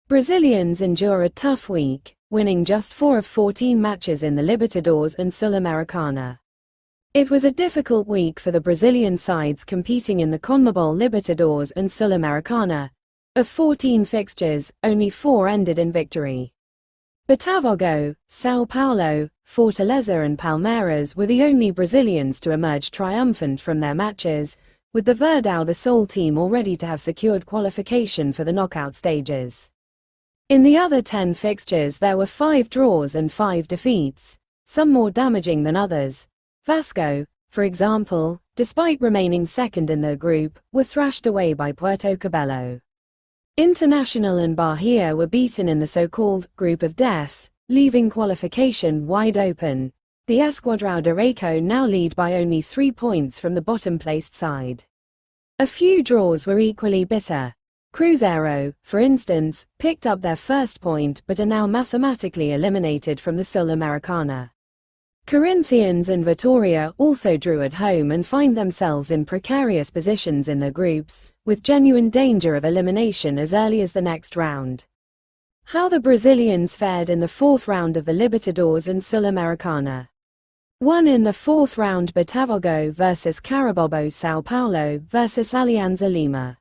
Brazilians endure a tough week, winning just 4 of 14 matches in the Libertadores and Sul-Americana. It was a difficult week for the Brazilian sides competing in the CONMEBOL Libertadores and Sul-Americana. Of 14 fixtures, only 4 ended in victory. Botafogo, São Paulo, Fortaleza and Palmeiras were the only Brazilians to emerge triumphant from their matches, with the Verdão the sole team already to have secured qualification for the knockout stages. In the other 10 fixtures there were 5 draws and 5 defeats, some more damaging than others. Vasco, for example, despite remaining second in their group, were thrashed away by Puerto Cabello. Internacional and Bahia were beaten in the so-called group of death, leaving qualification wide open. The Esquadrão Direito now lead by only 3 points from the bottom-placed side. A few draws were equally bitter. Cruzeiro, for instance, picked up their first point but are now mathematically eliminated from the Sul-Americana. Corinthians and Vitória also drew at home and find themselves in precarious positions in their groups, with genuine danger of elimination as early as the next round. How the Brazilians fared in the 4th round of the Libertadores and Sul-Americana. Won in the 4th round Botafogo vs Carabobo, São Paulo vs Alianza Lima.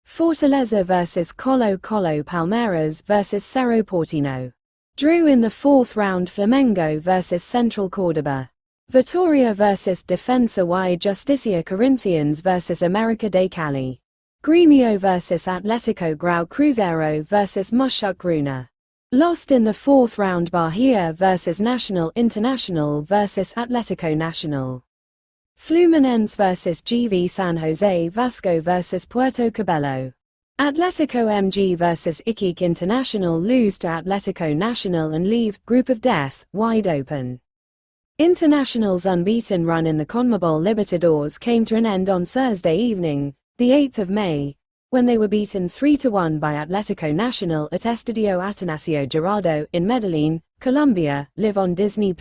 Fortaleza vs Colo-Colo, Palmeiras vs Cerro Porteño. Drew in the 4th round Flamengo vs Central Córdoba. Vitória vs Defensa y Justicia, Corinthians vs América de Cali. Grêmio vs Atlético Grau, Cruzeiro vs Mushuc-Runa. Lost in the 4th round Bahia vs Nacional, Internacional vs Atlético Nacional. Fluminense vs GV San Jose, Vasco vs Puerto Cabello. Atlético MG vs Iquique, Internacional lose to Atlético Nacional and leave group of death wide open. Internacional's unbeaten run in the CONMEBOL Libertadores came to an end on Thursday evening, the 8th of May, when they were beaten 3-1 by Atlético Nacional at Estadio Atanasio Girardot in Medellin, Colombia, live on Disney+.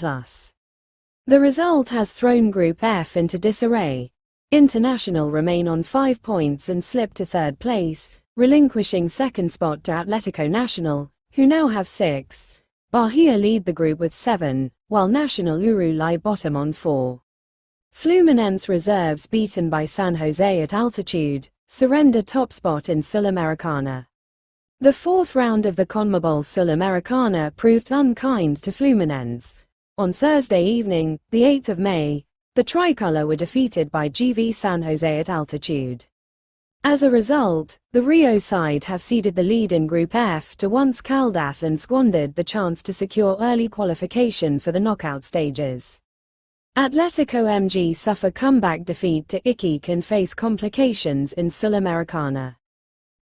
The result has thrown Group F into disarray. Internacional remain on 5 points and slip to 3rd place, relinquishing 2nd spot to Atlético Nacional, who now have 6. Bahia lead the group with 7, while Nacional Uru lie bottom on 4. Fluminense reserves beaten by San Jose at altitude, surrender top spot in Sul-Americana. The 4th round of the CONMEBOL Sul-Americana proved unkind to Fluminense. On Thursday evening, the 8th of May, the Tricolor were defeated by GV San Jose at altitude. As a result, the Rio side have ceded the lead in Group F to Once Caldas and squandered the chance to secure early qualification for the knockout stages. Atlético MG suffer comeback defeat to Iquique and face complications in Sul-Americana.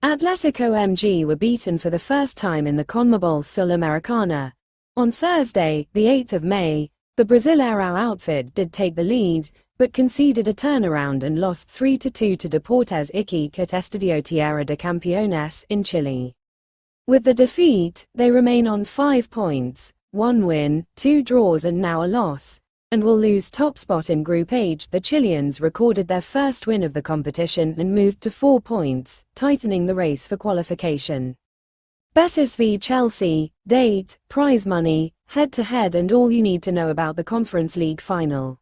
Atlético MG were beaten for the first time in the CONMEBOL Sul-Americana. On Thursday, the 8th of May, the Brasileirão outfit did take the lead, but conceded a turnaround and lost 3-2 to Deportes Iquique at Estadio Tierra de Campeones in Chile. With the defeat, they remain on 5 points, 1 win, 2 draws and now a loss, and will lose top spot in Group H. The Chileans recorded their first win of the competition and moved to 4 points, tightening the race for qualification. Betis v Chelsea, date, prize money, head-to-head and all you need to know about the Conference League final.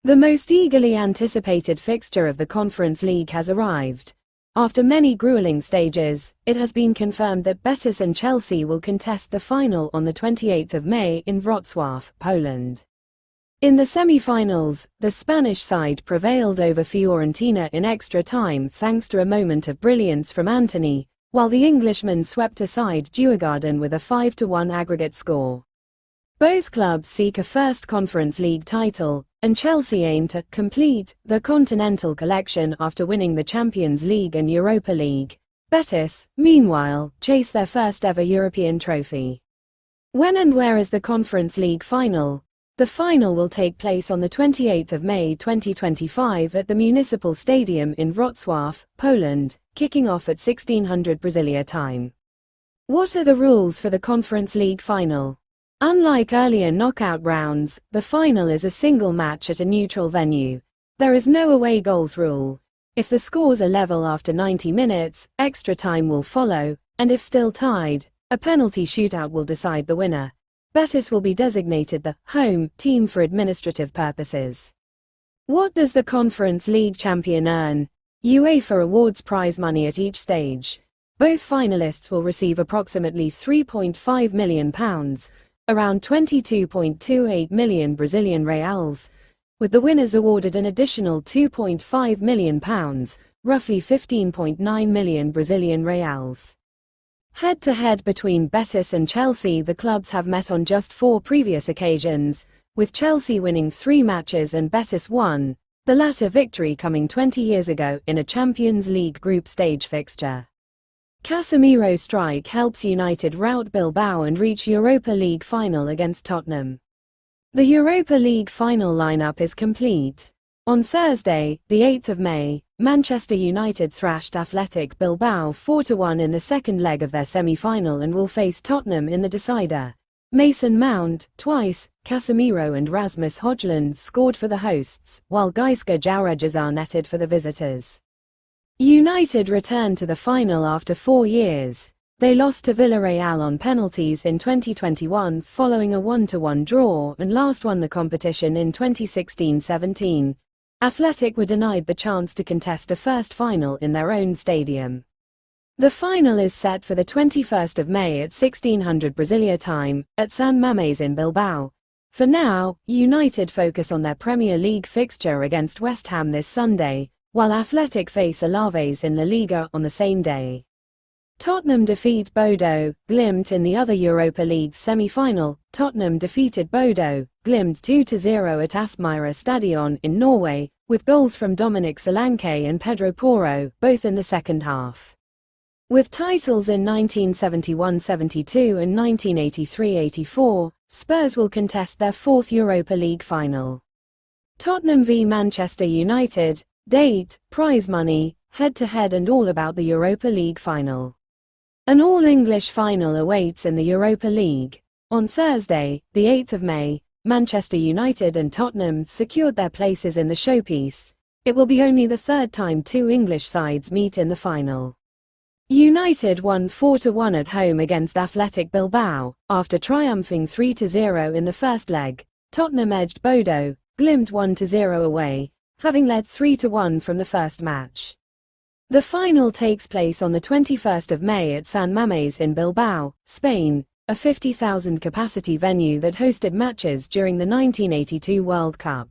The most eagerly anticipated fixture of the Conference League has arrived. After many grueling stages, it has been confirmed that Betis and Chelsea will contest the final on the 28th of May in Wrocław, Poland. In the semi-finals, the Spanish side prevailed over Fiorentina in extra time thanks to a moment of brilliance from Antony, while the Englishmen swept aside Djurgården with a 5-1 aggregate score. Both clubs seek a first Conference League title, and Chelsea aim to complete the Continental Collection after winning the Champions League and Europa League. Betis, meanwhile, chase their first ever European trophy. When and where is the Conference League final? The final will take place on the 28th of May 2025 at the Municipal Stadium in Wrocław, Poland, kicking off at 1600 Brasilia time. What are the rules for the Conference League final? Unlike earlier knockout rounds, the final is a single match at a neutral venue. There is no away goals rule. If the scores are level after 90 minutes, extra time will follow, and if still tied, a penalty shootout will decide the winner. Betis will be designated the home team for administrative purposes. What does the Conference League champion earn? UEFA awards prize money at each stage. Both finalists will receive approximately £3.5 million, around 22.28 million Brazilian reals, with the winners awarded an additional £2.5 million, roughly 15.9 million Brazilian reals. Head-to-head between Betis and Chelsea. The clubs have met on just 4 previous occasions, with Chelsea winning 3 matches and Betis 1, the latter victory coming 20 years ago in a Champions League group stage fixture. Casemiro strike helps United rout Bilbao and reach Europa League final against Tottenham. The Europa League final lineup is complete. On Thursday, the 8th of May, Manchester United thrashed Athletic Bilbao 4-1 in the second leg of their semi-final and will face Tottenham in the decider. Mason Mount, twice, Casemiro and Rasmus Højlund scored for the hosts, while Gaisca Jauregizar netted for the visitors. United returned to the final after 4 years. They lost to Villarreal on penalties in 2021 following a 1-1 draw and last won the competition in 2016-17. Athletic were denied the chance to contest a first final in their own stadium. The final is set for the 21st of May at 1600 Brasilia time, at San Mamés in Bilbao. For now, United focus on their Premier League fixture against West Ham this Sunday, while Athletic face Alaves in La Liga on the same day. Tottenham defeat Bodo Glimt in the other Europa League semi-final. Tottenham defeated Bodo Glimt 2-0 at Aspmyra Stadion in Norway, with goals from Dominic Solanke and Pedro Porro, both in the second half. With titles in 1971-72 and 1983-84, Spurs will contest their 4th Europa League final. Tottenham v Manchester United, date, prize money, head-to-head and all about the Europa League final. An all-English final awaits in the Europa League. On Thursday, the 8th of May, Manchester United and Tottenham secured their places in the showpiece. It will be only the 3rd time 2 English sides meet in the final. United won 4-1 at home against Athletic Bilbao, after triumphing 3-0 in the first leg. Tottenham edged Bodo Glimt 1-0 away, having led 3-1 from the first match. The final takes place on the 21st of May at San Mamés in Bilbao, Spain, a 50,000 capacity venue that hosted matches during the 1982 World Cup.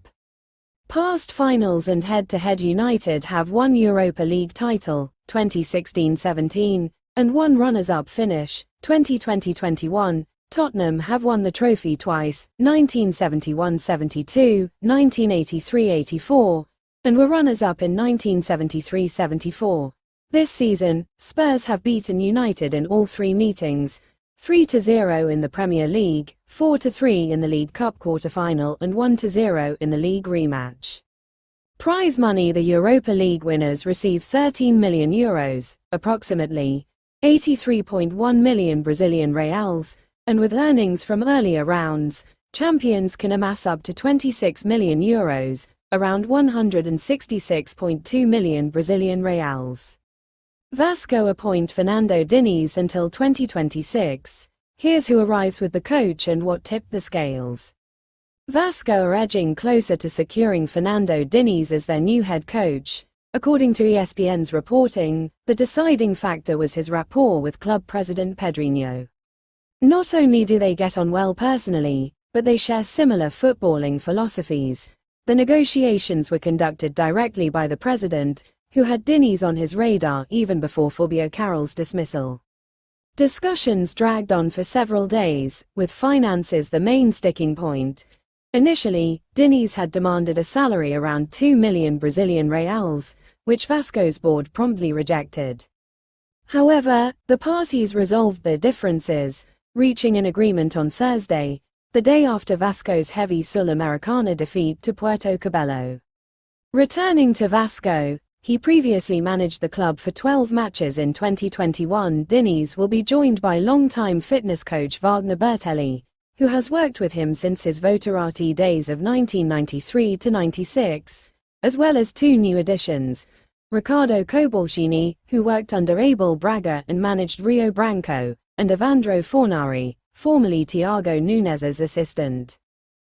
Past finals and head-to-head. United have 1 Europa League title, 2016-17, and 1 runners-up finish, 2020-21. Tottenham have won the trophy twice, 1971-72, 1983-84, and were runners-up in 1973-74. This season, Spurs have beaten United in all 3 meetings, 3-0 in the Premier League, 4-3 in the League Cup quarter-final and 1-0 in the league rematch. Prize money. The Europa League winners receive €13 million, approximately 83.1 million Brazilian reals, and with earnings from earlier rounds, champions can amass up to €26 million, around 166.2 million Brazilian reals. Vasco appoint Fernando Diniz until 2026. Here's who arrives with the coach and what tipped the scales. Vasco are edging closer to securing Fernando Diniz as their new head coach. According to ESPN's reporting, the deciding factor was his rapport with club president Pedrinho. Not only do they get on well personally, but they share similar footballing philosophies. The negotiations were conducted directly by the president, who had Diniz on his radar even before Fabio Carol's dismissal. Discussions dragged on for several days, with finances the main sticking point. Initially, Diniz had demanded a salary around 2 million Brazilian reals, which Vasco's board promptly rejected. However, the parties resolved their differences, reaching an agreement on Thursday, the day after Vasco's heavy Sul-Americana defeat to Puerto Cabello. Returning to Vasco, he previously managed the club for 12 matches in 2021. Diniz will be joined by longtime fitness coach Wagner Bertelli, who has worked with him since his Votarati days of 1993 to 96, as well as 2 new additions, Riccardo Cobalcini, who worked under Abel Braga and managed Rio Branco, and Evandro Fornari, formerly Thiago Nunes's assistant.